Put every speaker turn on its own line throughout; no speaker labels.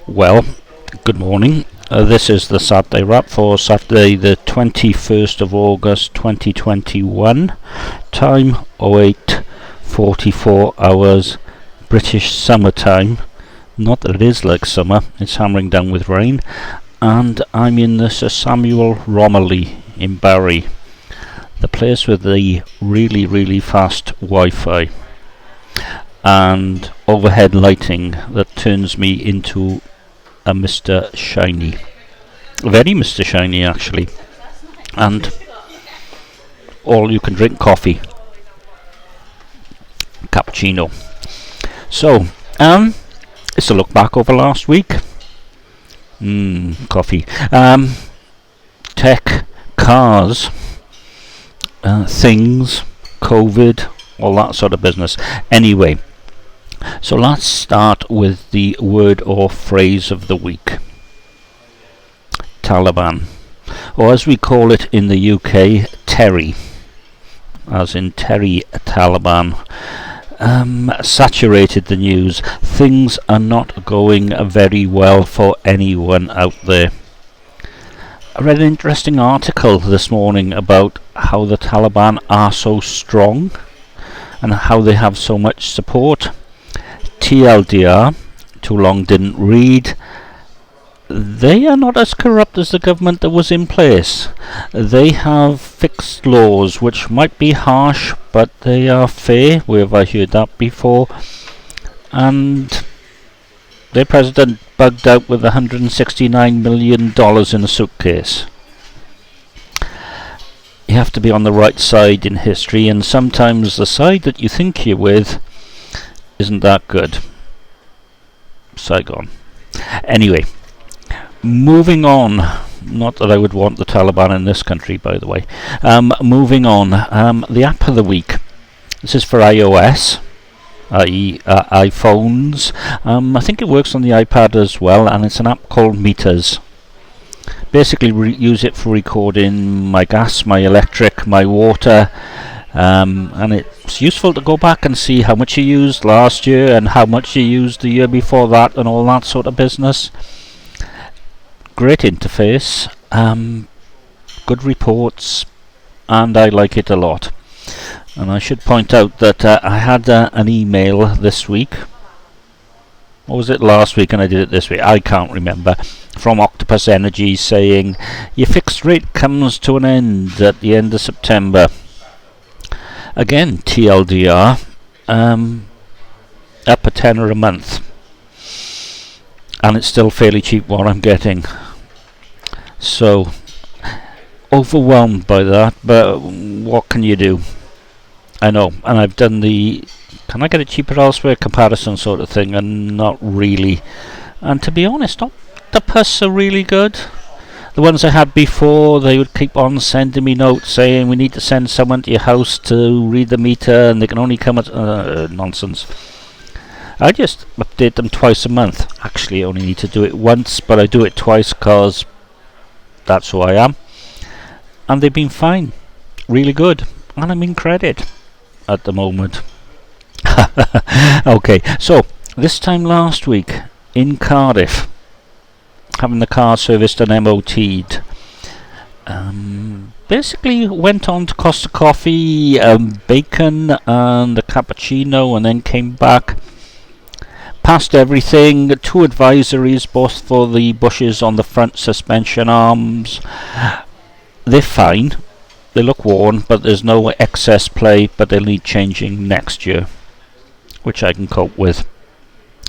Well, good morning. This is the Saturday wrap for Saturday the 21st of August 2021. Time 08:44 hours British summertime. Not that it is like summer, it's hammering down with rain. And I'm in the Sir Samuel Romilly in Barry, the place with the really fast Wi-Fi and overhead lighting that turns me into a Mr. Shiny. Very Mr. Shiny, actually. And all you can drink coffee. Cappuccino. So, it's a look back over last week. Coffee. Tech, cars, things, COVID, all that sort of business. Anyway, so let's start with the word or phrase of the week. Taliban, or as we call it in the UK, Terry, as in Terry Taliban. Saturated the news. Things are not going very well for anyone out there. I read an interesting article this morning about how the Taliban are so strong and how they have so much support. TLDR, too long didn't read. They are not as corrupt as the government that was in place. They have fixed laws which might be harsh, but they are fair. Where have I heard that before? And their president bugged out with $169 million in a suitcase. You have to be on the right side in history, and sometimes the side that you think you're with isn't that good. Saigon. Anyway, moving on. Not that I would want the Taliban in this country, by the way. Moving on. The app of the week. This is for iOS, i.e. iPhones. I think it works on the iPad as well, and it's an app called Meters. Basically, use it for recording my gas, my electric, my water. And it's useful to go back and see how much you used last year and how much you used the year before that and all that sort of business. Great interface, good reports, and I like it a lot. And I should point out that I had an email this week. Or was it last week and I did it this week? I can't remember. From Octopus Energy saying your fixed rate comes to an end at the end of September. Again, TLDR, up a tenner a month, and it's still fairly cheap what I'm getting. So, overwhelmed by that, but what can you do? I know, and I've done the can I get it cheaper elsewhere comparison sort of thing, and not really. And to be honest, Octopus are really good. The ones I had before, they would keep on sending me notes saying we need to send someone to your house to read the meter and they can only come at nonsense. I just update them twice a month. Actually, I only need to do it once, but I do it twice because that's who I am. And they've been fine. Really good. And I'm in credit at the moment. Okay, so this time last week in Cardiff, having the car serviced and MOT'd. Basically went on to Costa Coffee, bacon and a cappuccino, and then came back. Passed everything. 2 advisories, both for the bushes on the front suspension arms. They're fine. They look worn, but there's no excess play, but they'll need changing next year, which I can cope with.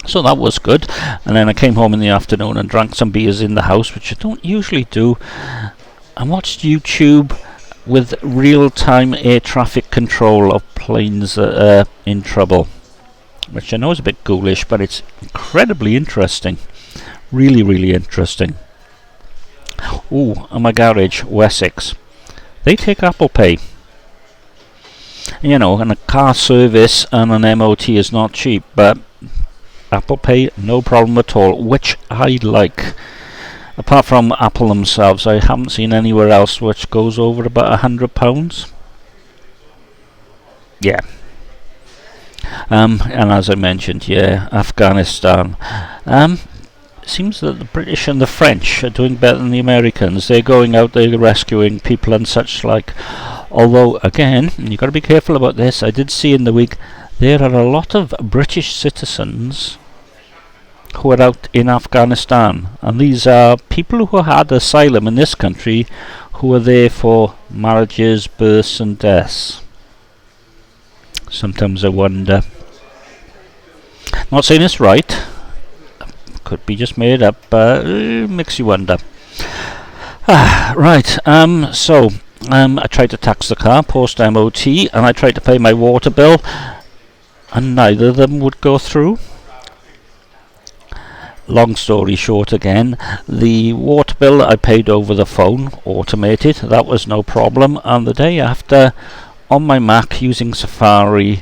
So that was good. And then I came home in the afternoon and drank some beers in the house, which I don't usually do. I watched YouTube with real-time air traffic control of planes that are in trouble, which I know is a bit ghoulish, but it's incredibly interesting. Really interesting. Ooh, and my garage, Wessex. They take Apple Pay. You know, and a car service and an MOT is not cheap, but Apple Pay, no problem at all, which I like. Apart from Apple themselves, I haven't seen anywhere else which goes over about £100. Yeah. And as I mentioned, yeah, Afghanistan. seems that the British and the French are doing better than the Americans. They're going out there rescuing people and such like. Although, again, you've got to be careful about this. I did see in the week there are a lot of British citizens who are out in Afghanistan, and these are people who had asylum in this country who are there for marriages, births and deaths. Sometimes I wonder. Not saying it's right, could be just made up, but makes you wonder. Right, so I tried to tax the car post MOT, and I tried to pay my water bill, and neither of them would go through. Long story short again, the water bill I paid over the phone, automated, that was no problem, and the day after, on my Mac using Safari,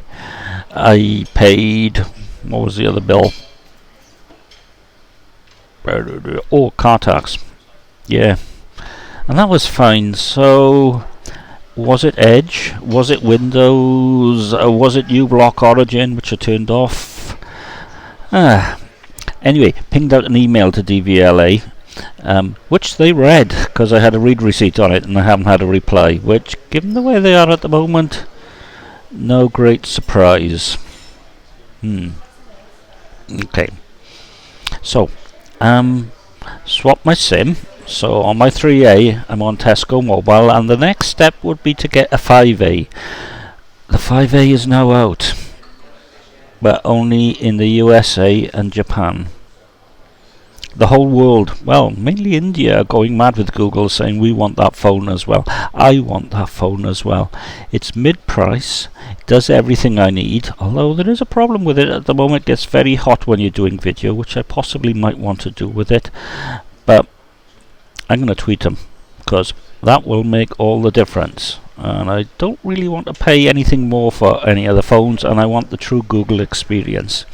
I paid, what was the other bill? Oh, car tax. Yeah, and that was fine. So, was it Edge? Was it Windows? Was it uBlock Origin, which I turned off? Anyway, pinged out an email to DVLA, which they read, because I had a read receipt on it and I haven't had a reply, which, given the way they are at the moment, no great surprise. Okay. So, swap my SIM. So on my 3A, I'm on Tesco Mobile, and the next step would be to get a 5A. The 5A is now out, but only in the USA and Japan. The whole world, well, mainly India, are going mad with Google, saying we want that phone as well. I want that phone as well. It's mid-price, it does everything I need, although there is a problem with it at the moment. It gets very hot when you're doing video, which I possibly might want to do with it. But I'm going to tweet them, because that will make all the difference. And I don't really want to pay anything more for any other phones, and I want the true Google experience.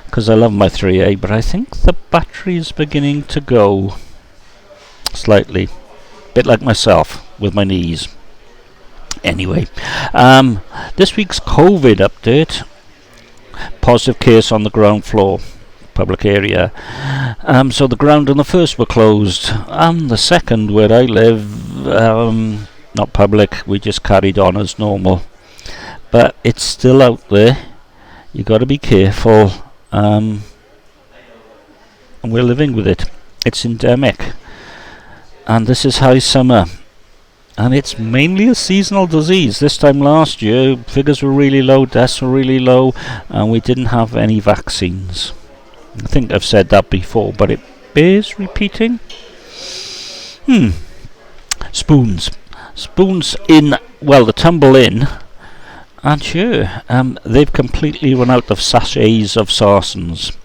Because I love my 3A, but I think the battery is beginning to go slightly. Bit like myself with my knees. Anyway, this week's COVID update. Positive case on the ground floor, public area. So the ground and the first were closed, and the second, where I live, not public, we just carried on as normal. But it's still out there. You got to be careful. And we're living with it. It's endemic, and this is high summer, and it's mainly a seasonal disease. This time last year, figures were really low, deaths were really low, and we didn't have any vaccines. I think I've said that before, but it bears repeating. Spoons in, well, the Tumble Inn. And sure, they've completely run out of sachets of Sarsons,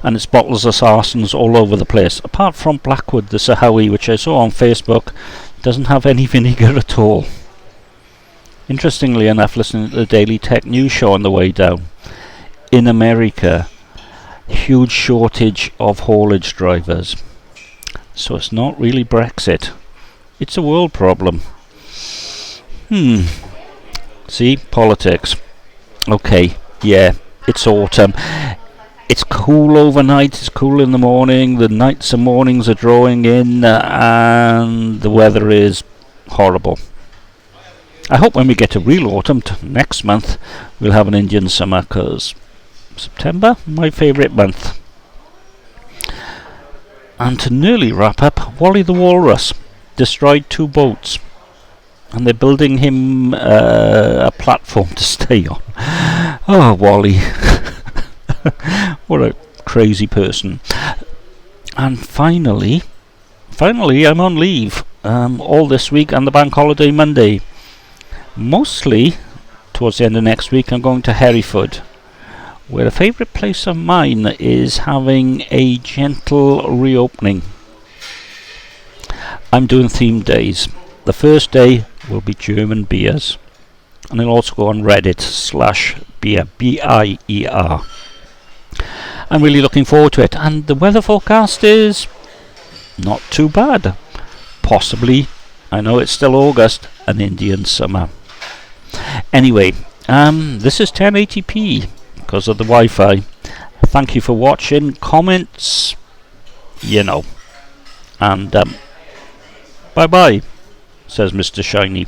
and it's bottles of Sarsons all over the place. Apart from Blackwood, the Sahawi, which I saw on Facebook, doesn't have any vinegar at all. Interestingly enough, listening to the Daily Tech News show on the way down, in America, huge shortage of haulage drivers. So it's not really Brexit. It's a world problem. See, politics. Okay, yeah, it's autumn. It's cool overnight, it's cool in the morning, the nights and mornings are drawing in, and the weather is horrible. I hope when we get to real autumn next month, we'll have an Indian summer, because September, my favourite month. And to nearly wrap up, Wally the Walrus destroyed 2 boats. And they're building him a platform to stay on. Oh, Wally. What a crazy person. And finally, I'm on leave. All this week and the bank holiday Monday. Mostly, towards the end of next week, I'm going to Hereford, where a favourite place of mine is having a gentle reopening. I'm doing theme days. The first day will be German beers, and I'll also go on Reddit/beer, BIER. I'm really looking forward to it, and the weather forecast is not too bad. Possibly, I know it's still August, an Indian summer. Anyway, this is 1080p because of the Wi-Fi. Thank you for watching. Comments, you know. And bye bye, says Mr. Shiny.